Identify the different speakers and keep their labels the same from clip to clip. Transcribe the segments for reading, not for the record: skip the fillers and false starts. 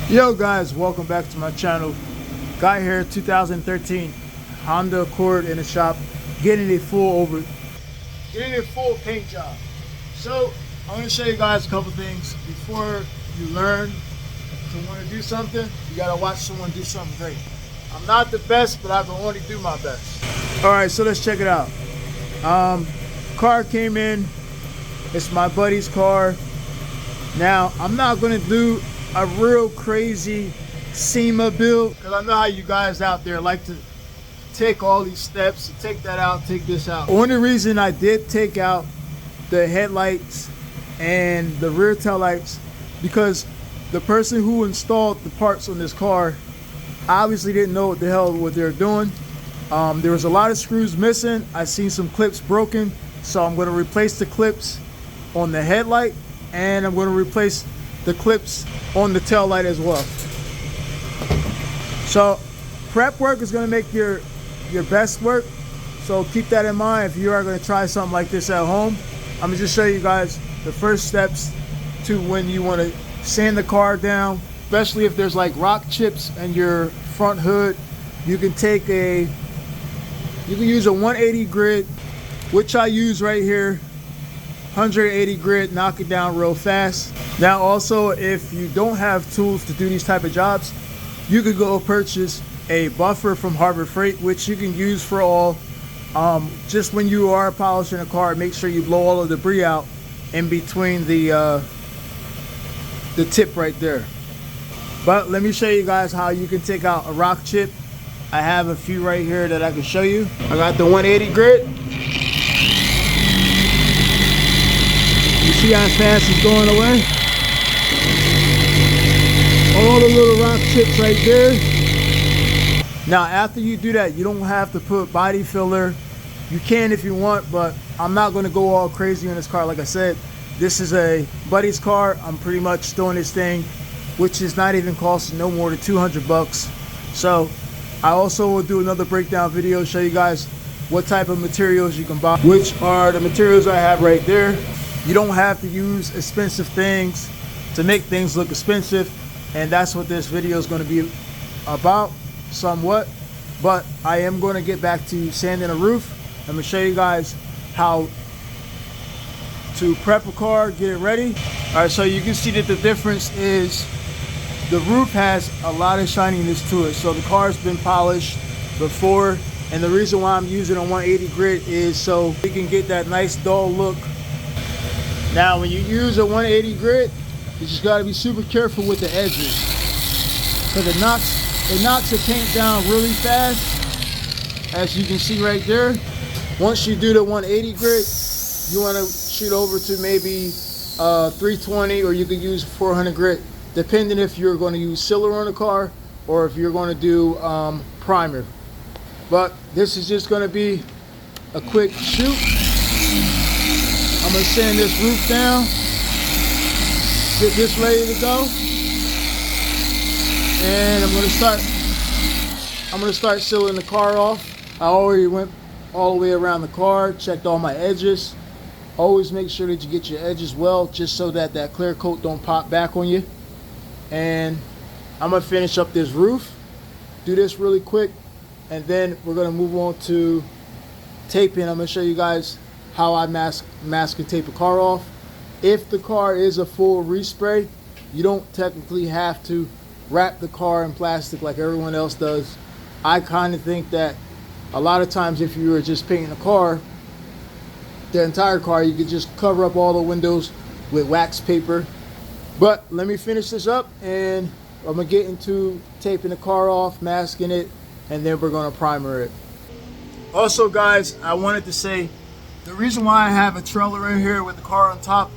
Speaker 1: Yo guys, welcome back to my channel. Guy here, 2013 Honda Accord in the shop, getting a full paint job. So I'm gonna show you guys a couple things. Before you learn to want to do something, you gotta watch someone do something great. I'm not the best, but I can only do my best. All right, so let's check it out. Car came in. It's my buddy's car. Now I'm not gonna do a real crazy SEMA build, because I know how you guys out there like to take all these steps, take that out, take this out. Only reason I did take out the headlights and the rear tail lights, because the person who installed the parts on this car obviously didn't know what the hell what they're doing. There was a lot of screws missing. I seen some clips broken, so I'm going to replace the clips on the headlight, and I'm going to replace the clips on the tail light as well. So prep work is going to make your best work, so keep that in mind if you are going to try something like this at home. I'm going to just show you guys the first steps to when you want to sand the car down, especially if there's like rock chips in your front hood. You can use a 180 grit, which I use right here. 180 grit, knock it down real fast. Now also, if you don't have tools to do these type of jobs, you could go purchase a buffer from Harbor Freight, which you can use for all. Just when you are polishing a car, make sure you blow all the debris out in between the tip right there. But let me show you guys how you can take out a rock chip. I have a few right here that I can show you. I got the 180 grit. You see how fast it's going away? All the little rock chips right there. Now after you do that, you don't have to put body filler. You can if you want, but I'm not going to go all crazy on this car. Like I said, this is a buddy's car. I'm pretty much doing this thing, which is not even costing no more than 200 bucks. So I also will do another breakdown video, show you guys what type of materials you can buy, which are the materials I have right there. You don't have to use expensive things to make things look expensive, and that's what this video is going to be about somewhat. But I am going to get back to sanding a roof. I'm going to show you guys how to prep a car, get it ready. All right, so you can see that the difference is the roof has a lot of shininess to it. So the car's been polished before, and the reason why I'm using a 180 grit is so you can get that nice dull look. Now when you use a 180 grit, you just got to be super careful with the edges, because it knocks the paint down really fast, as you can see right there. Once you do the 180 grit, you want to shoot over to maybe 320, or you could use 400 grit, depending if you're going to use silver on the car or if you're going to do primer. But this is just going to be a quick shoot. I'm going to sand this roof down, get this ready to go, and I'm going to start sealing the car off. I already went all the way around the car, checked all my edges. Always make sure that you get your edges well, just so that that clear coat don't pop back on you. And I'm going to finish up this roof, do this really quick, and then we're going to move on to taping. I'm going to show you guys how I mask and tape a car off. If the car is a full respray, you don't technically have to wrap the car in plastic like everyone else does. I kind of think that a lot of times if you were just painting a car, the entire car, you could just cover up all the windows with wax paper. But let me finish this up, and I'm going to get into taping the car off, masking it, and then we're going to primer it. Also guys, I wanted to say, the reason why I have a trailer right here with the car on top,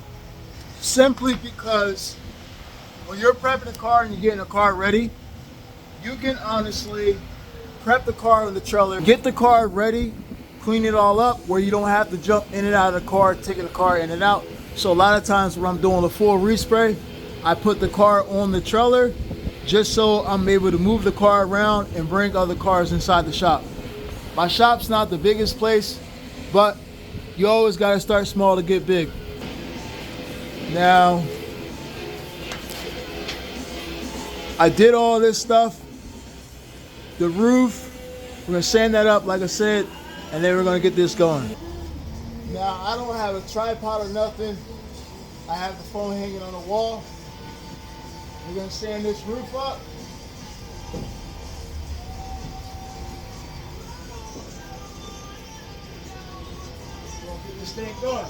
Speaker 1: simply because when you're prepping the car and you're getting the car ready, you can honestly prep the car on the trailer, get the car ready, clean it all up, where you don't have to jump in and out of the car, taking the car in and out. So a lot of times when I'm doing a full respray, I put the car on the trailer just so I'm able to move the car around and bring other cars inside the shop. My shop's not the biggest place, but you always got to start small to get big. Now, I did all this stuff. The roof, we're gonna sand that up like I said, and then we're gonna get this going. Now I don't have a tripod or nothing. I have the phone hanging on the wall. We're gonna sand this roof up. We're gonna get this thing going.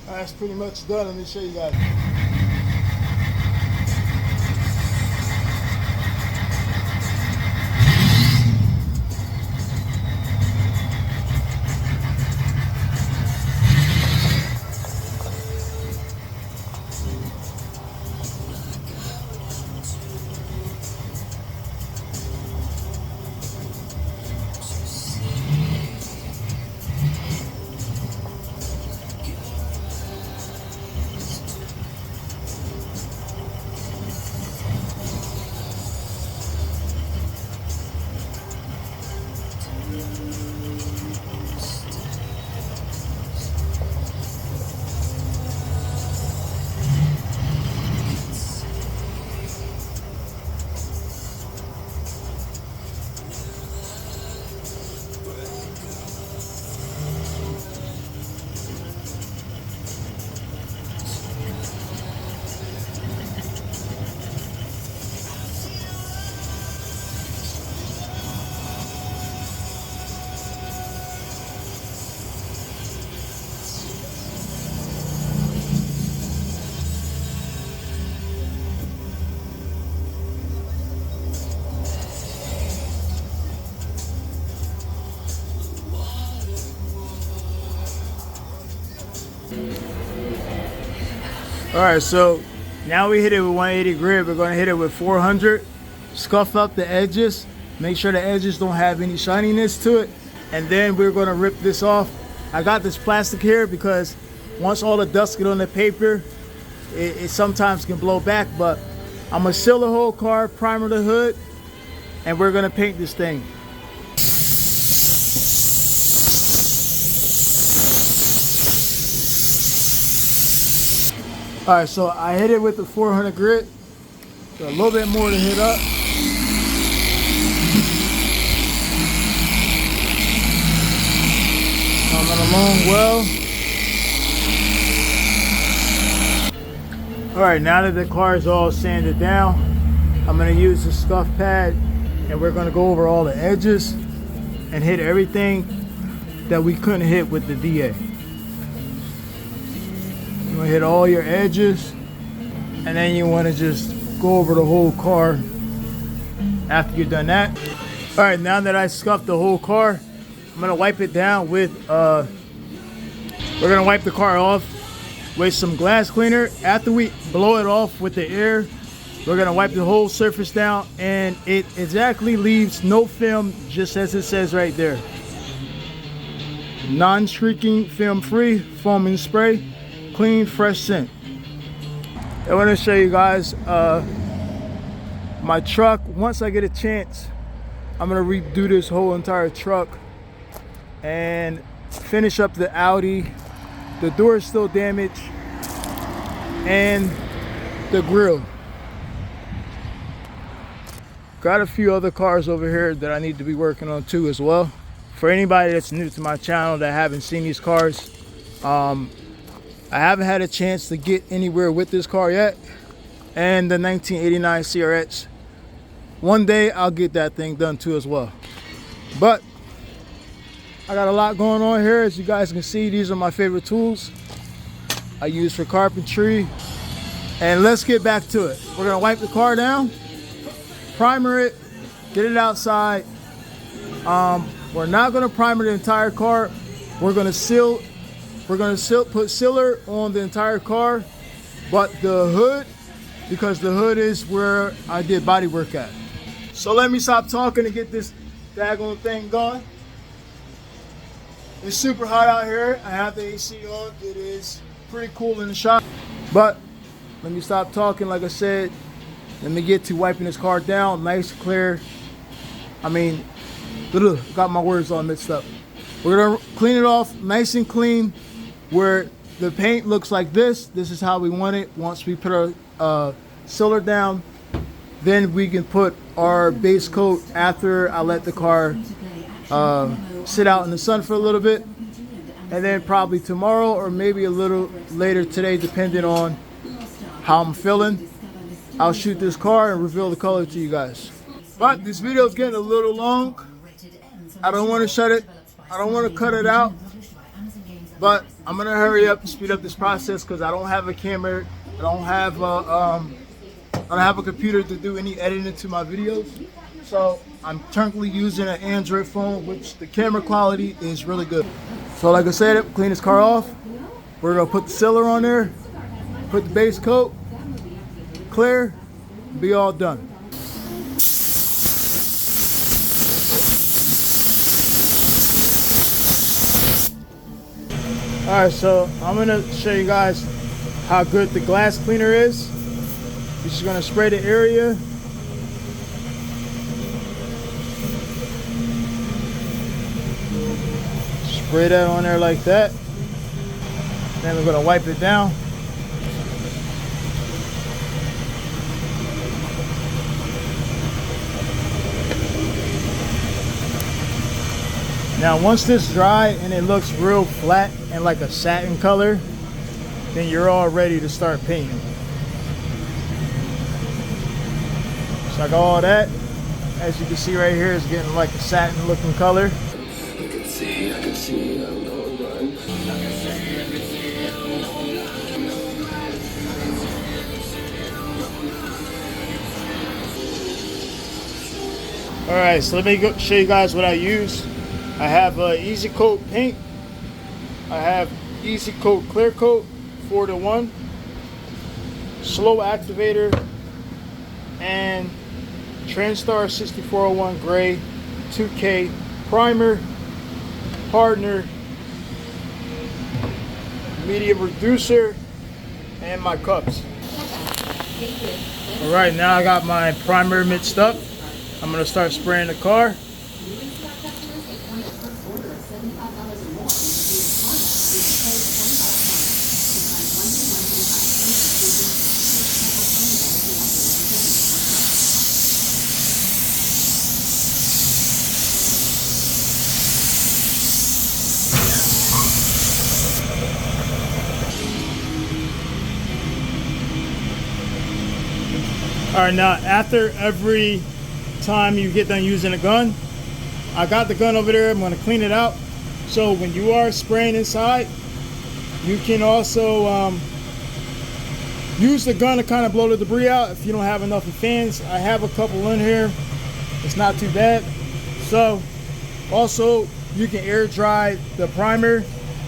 Speaker 1: That's pretty much done. Let me show you guys. All right, so now we hit it with 180 grit. We're gonna hit it with 400. Scuff up the edges. Make sure the edges don't have any shininess to it. And then we're gonna rip this off. I got this plastic here because once all the dust get on the paper, it sometimes can blow back, but I'm gonna seal the whole car, primer the hood, and we're gonna paint this thing. All right, so I hit it with the 400 grit. So a little bit more to hit up. I'm on a long well. All right, now that the car is all sanded down, I'm gonna use the scuff pad and we're gonna go over all the edges and hit everything that we couldn't hit with the DA. You're gonna hit all your edges and then you wanna just go over the whole car after you've done that. All right, now that I scuffed the whole car, I'm gonna wipe it down with, we're gonna wipe the car off with some glass cleaner. After we blow it off with the air, we're gonna wipe the whole surface down and it exactly leaves no film, just as it says right there. Non-streaking, film-free, foaming spray, clean, fresh scent. I wanna show you guys my truck. Once I get a chance, I'm gonna redo this whole entire truck and finish up the Audi. The door is still damaged and the grill. Got a few other cars over here that I need to be working on too as well. For anybody that's new to my channel that haven't seen these cars, I haven't had a chance to get anywhere with this car yet. And the 1989 CRX. One day I'll get that thing done too as well. But I got a lot going on here. As you guys can see, these are my favorite tools I use for carpentry. And let's get back to it. We're gonna wipe the car down, primer it, get it outside. We're not gonna primer the entire car. We're gonna put sealer on the entire car, but the hood, because the hood is where I did body work at. So let me stop talking and get this daggone thing going. It's super hot out here. I have the AC on. It is pretty cool in the shop. But let me stop talking. Like I said, let me get to wiping this car down. Nice, clear. I mean, got my words all mixed up. We're gonna clean it off nice and clean where the paint looks like this. This is how we want it. Once we put our sealer down, then we can put our base coat after I let the car sit out in the sun for a little bit, and then probably tomorrow or maybe a little later today, depending on how I'm feeling, I'll shoot this car and reveal the color to you guys. But this video is getting a little long. I don't want to cut it out, but I'm gonna hurry up and speed up this process because I don't have a camera. I don't have a computer to do any editing to my videos. So I'm currently using an Android phone, which the camera quality is really good. So like I said, clean this car off. We're gonna put the sealer on there, put the base coat, clear, be all done. All right, so I'm gonna show you guys how good the glass cleaner is. You're just gonna spray the area. Spray that on there like that. Then we're gonna wipe it down. Now once this dry and it looks real flat and like a satin color, then you're all ready to start painting. It's like all that, as you can see right here, is getting like a satin looking color.
Speaker 2: I can see, I'm going run.
Speaker 1: All right, so let me go show you guys what I use. I have Easy Coat paint. I have Easy Coat Clear Coat 4-to-1, Slow Activator, and Transtar 6401 Gray 2K Primer, Hardener, Medium Reducer, and my cups. All right, now I got my primer mixed up. I'm gonna start spraying the car. All right, now after every time you get done using a gun, I got the gun over there. I'm going to clean it out. So when you are spraying inside, you can also use the gun to kind of blow the debris out if you don't have enough of fans. I have a couple in here. It's not too bad. So also you can air dry the primer.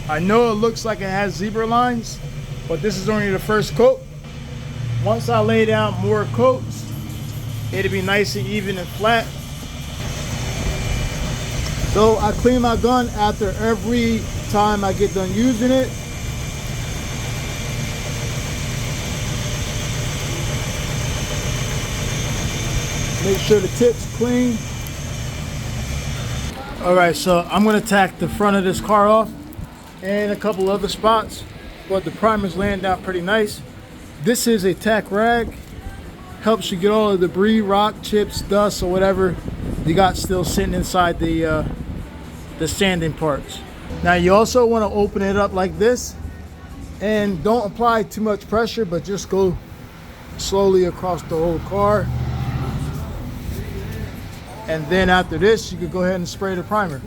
Speaker 1: I know it looks like it has zebra lines, but this is only the first coat. Once I lay down more coats, it'll be nice and even and flat. So I clean my gun after every time I get done using it. Make sure the tip's clean. All right, so I'm gonna tack the front of this car off and a couple other spots, but the primer's laying down pretty nice. This is a tack rag. Helps you get all the debris, rock, chips, dust, or whatever you got still sitting inside the sanding parts. Now you also want to open it up like this, and don't apply too much pressure, but just go slowly across the whole car. And then after this, you can go ahead and spray the primer.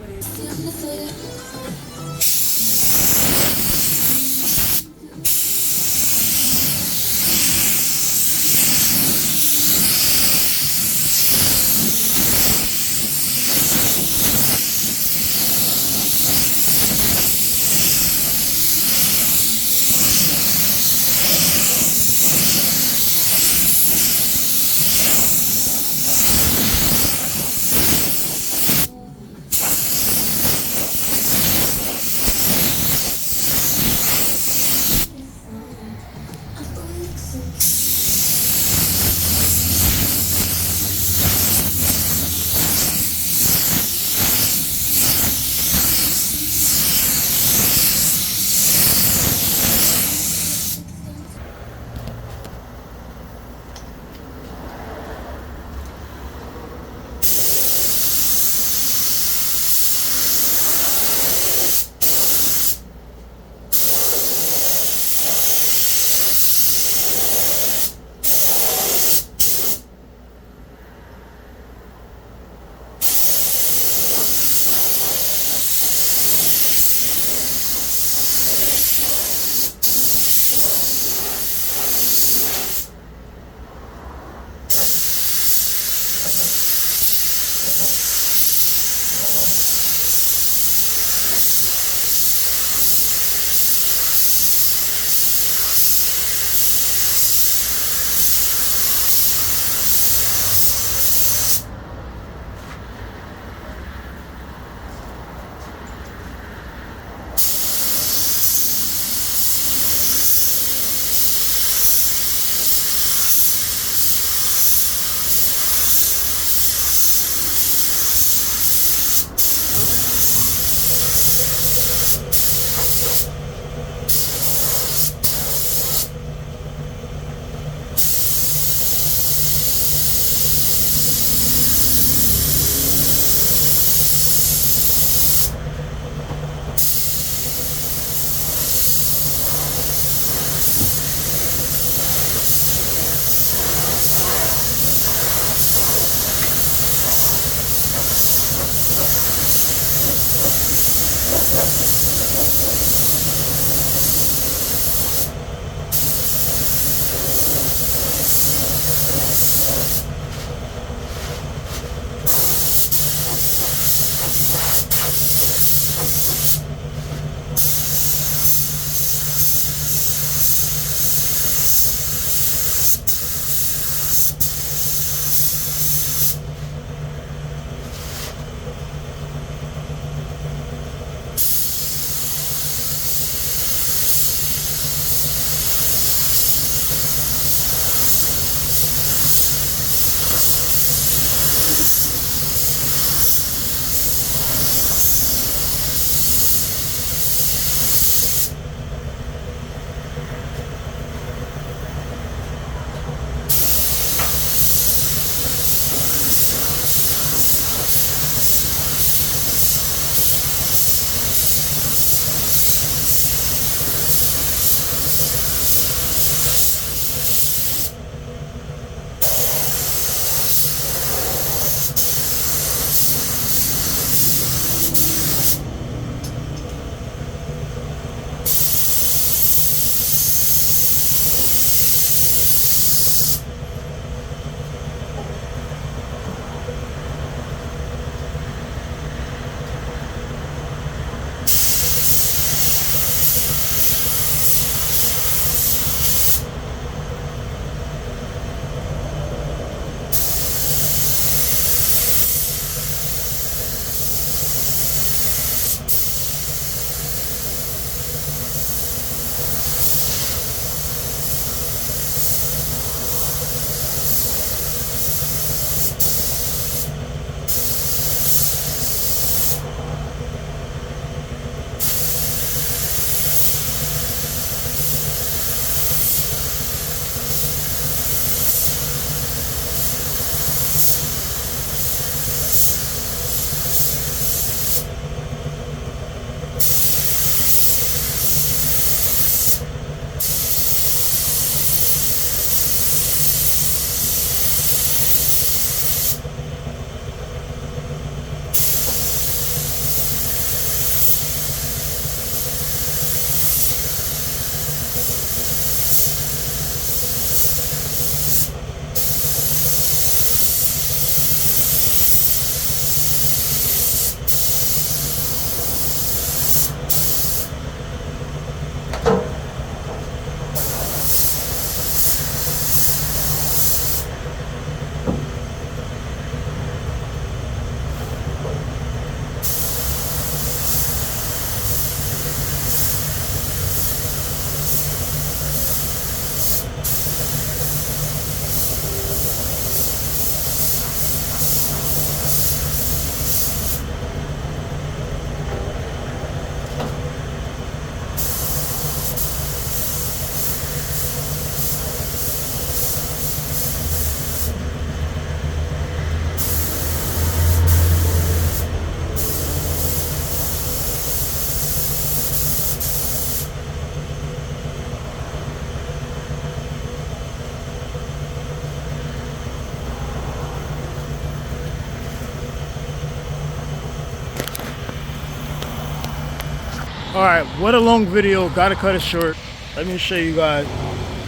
Speaker 1: All right, what a long video. Gotta cut it short. Let me show you guys.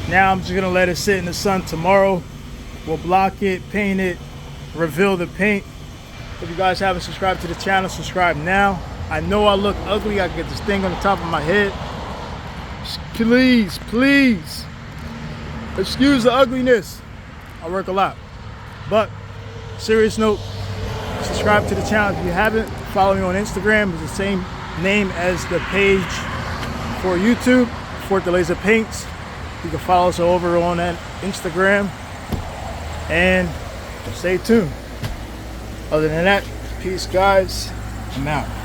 Speaker 1: Now I'm just gonna let it sit in the sun. Tomorrow we'll block it, paint it, reveal the paint. If you guys haven't subscribed to the channel, subscribe now. I know I look ugly. I get this thing on the top of my head. Please, please, excuse the ugliness. I work a lot. But serious note, subscribe to the channel if you haven't. Follow me on Instagram. It's the same name as the page for YouTube, Fort the Laser Paints. You can follow us over on that Instagram and stay tuned. Other than that, peace guys. I'm out.